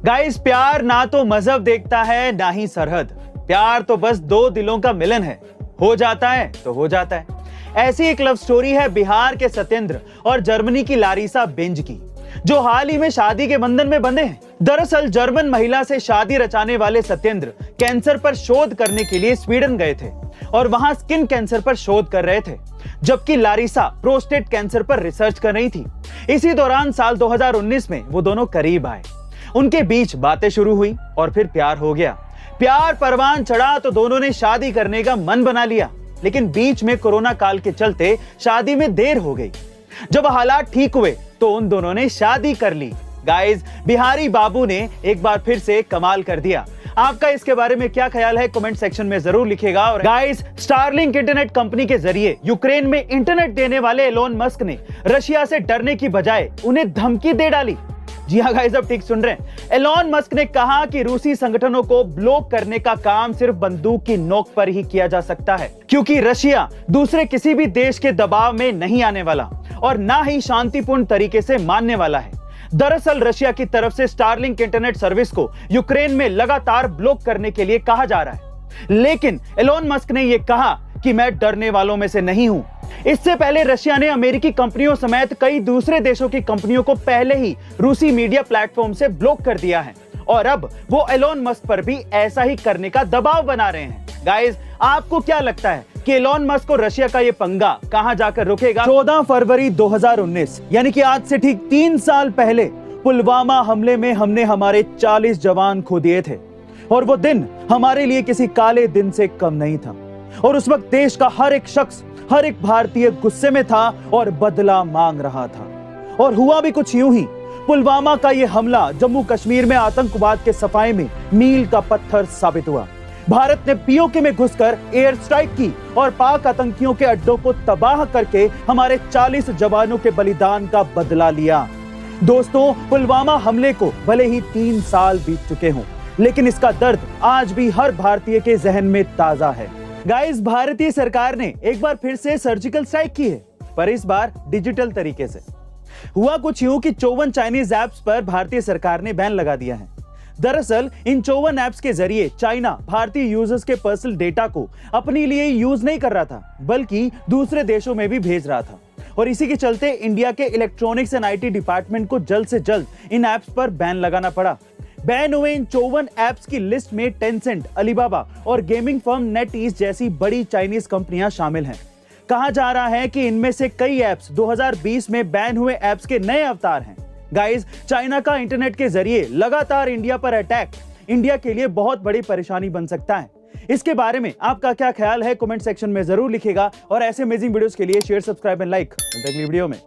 Guys, प्यार ना तो मजहब देखता है ना ही सरहद। प्यार तो बस दो दिलों का मिलन है, हो जाता है तो हो जाता है। ऐसी एक लव स्टोरी है बिहार के सत्येंद्र और जर्मनी की लारिसा बेंज की, जो हाल ही में शादी के बंधन में बंधे हैं। दरअसल जर्मन महिला से शादी रचाने वाले सत्येंद्र कैंसर पर शोध करने के लिए स्वीडन गए थे और वहां स्किन कैंसर पर शोध कर रहे थे, जबकि लारिसा प्रोस्टेट कैंसर पर रिसर्च कर रही थी। इसी दौरान साल 2019 में वो दोनों करीब आए, उनके बीच बातें शुरू हुई और फिर प्यार हो गया। प्यार परवान चढ़ा तो दोनों ने शादी करने का मन बना लिया, लेकिन बीच में कोरोना काल के चलते शादी में देर हो गई। जब हालात ठीक हुए तो उन दोनों ने शादी कर ली। गाइस, बिहारी बाबू ने एक बार फिर से कमाल कर दिया। आपका इसके बारे में क्या ख्याल है कमेंट सेक्शन में जरूर लिखिएगा। और गाइस, स्टारलिंक इंटरनेट कंपनी के जरिए यूक्रेन में इंटरनेट देने वाले एलोन मस्क ने रशिया से डरने की बजाय उन्हें धमकी दे डाली। जी हाँ गाइस, अब ठीक सुन रहे हैं। एलोन मस्क ने कहा कि रूसी संगठनों को ब्लॉक करने का काम सिर्फ बंदूक की नोक पर ही किया जा सकता है, क्योंकि रशिया दूसरे किसी भी देश के दबाव में नहीं आने वाला और ना ही शांतिपूर्ण तरीके से मानने वाला है। दरअसल रशिया की तरफ से स्टारलिंक इंटरनेट सर्विस को यूक्रेन में लगातार ब्लॉक करने के लिए कहा जा रहा है, लेकिन एलोन मस्क ने यह कहा कि मैं डरने वालों में से नहीं हूं। इससे पहले रशिया ने अमेरिकी कंपनियों समेत कई दूसरे देशों की कंपनियों को पहले ही रूसी मीडिया प्लेटफॉर्म से ब्लॉक कर दिया है और अब वो एलोन मस्क पर भी ऐसा ही करने का दबाव बना रहे हैं। गाइस, आपको क्या लगता है कि एलोन मस्क को रशिया का ये पंगा कहां जाकर रुकेगा? 14 फरवरी 2019 यानी कि आज से ठीक 3 साल पहले पुलवामा हमले में हमने हमारे 40 जवान खो दिए थे और वो दिन हमारे लिए किसी काले दिन से कम नहीं था। और उस वक्त देश का हर एक शख्स, हर एक भारतीय गुस्से में था और बदला मांग रहा था। और हुआ भी कुछ यूं ही। पुलवामा का यह हमला जम्मू कश्मीर में आतंकवाद के सफाए में मील का पत्थर साबित हुआ। भारत ने पीओके में घुसकर एयर स्ट्राइक की और पाक आतंकियों के अड्डों को तबाह करके हमारे 40 जवानों के बलिदान का बदला लिया। दोस्तों, पुलवामा हमले को भले ही 3 साल बीत चुके हों, लेकिन इसका दर्द आज भी हर भारतीय के जहन में ताजा है। गाइस, भारतीय सरकार ने एक बार फिर से सर्जिकल स्ट्राइक की है, पर इस बार डिजिटल तरीके से। हुआ कुछ यूं कि 54 चाइनीज ऐप्स पर भारतीय सरकार ने बैन लगा दिया है। दरअसल इन 54 ऐप्स के जरिए चाइना भारतीय यूजर्स के पर्सनल डेटा को अपने लिए यूज नहीं कर रहा था, बल्कि दूसरे देशों में भी भेज रहा था। और इसी के चलते इंडिया के इलेक्ट्रॉनिक्स एंड आईटी डिपार्टमेंट को जल्द से जल्द इन ऐप्स पर बैन लगाना पड़ा। बैन हुए इन 54 ऐप्स की लिस्ट में टेंसेंट, अलीबाबा और गेमिंग फर्म नेटईज जैसी बड़ी चाइनीज कंपनियां शामिल हैं। कहा जा रहा है कि इनमें से कई ऐप्स 2020 में बैन हुए ऐप्स के नए अवतार हैं। गाइस, चाइना का इंटरनेट के जरिए लगातार इंडिया पर अटैक इंडिया के लिए बहुत बड़ी परेशानी बन सकता है। इसके बारे में आपका क्या ख्याल है कमेंट सेक्शन में जरूर लिखिएगा और ऐसे अमेजिंग वीडियोस के लिए शेयर, सब्सक्राइब एंड लाइक। अगली वीडियो में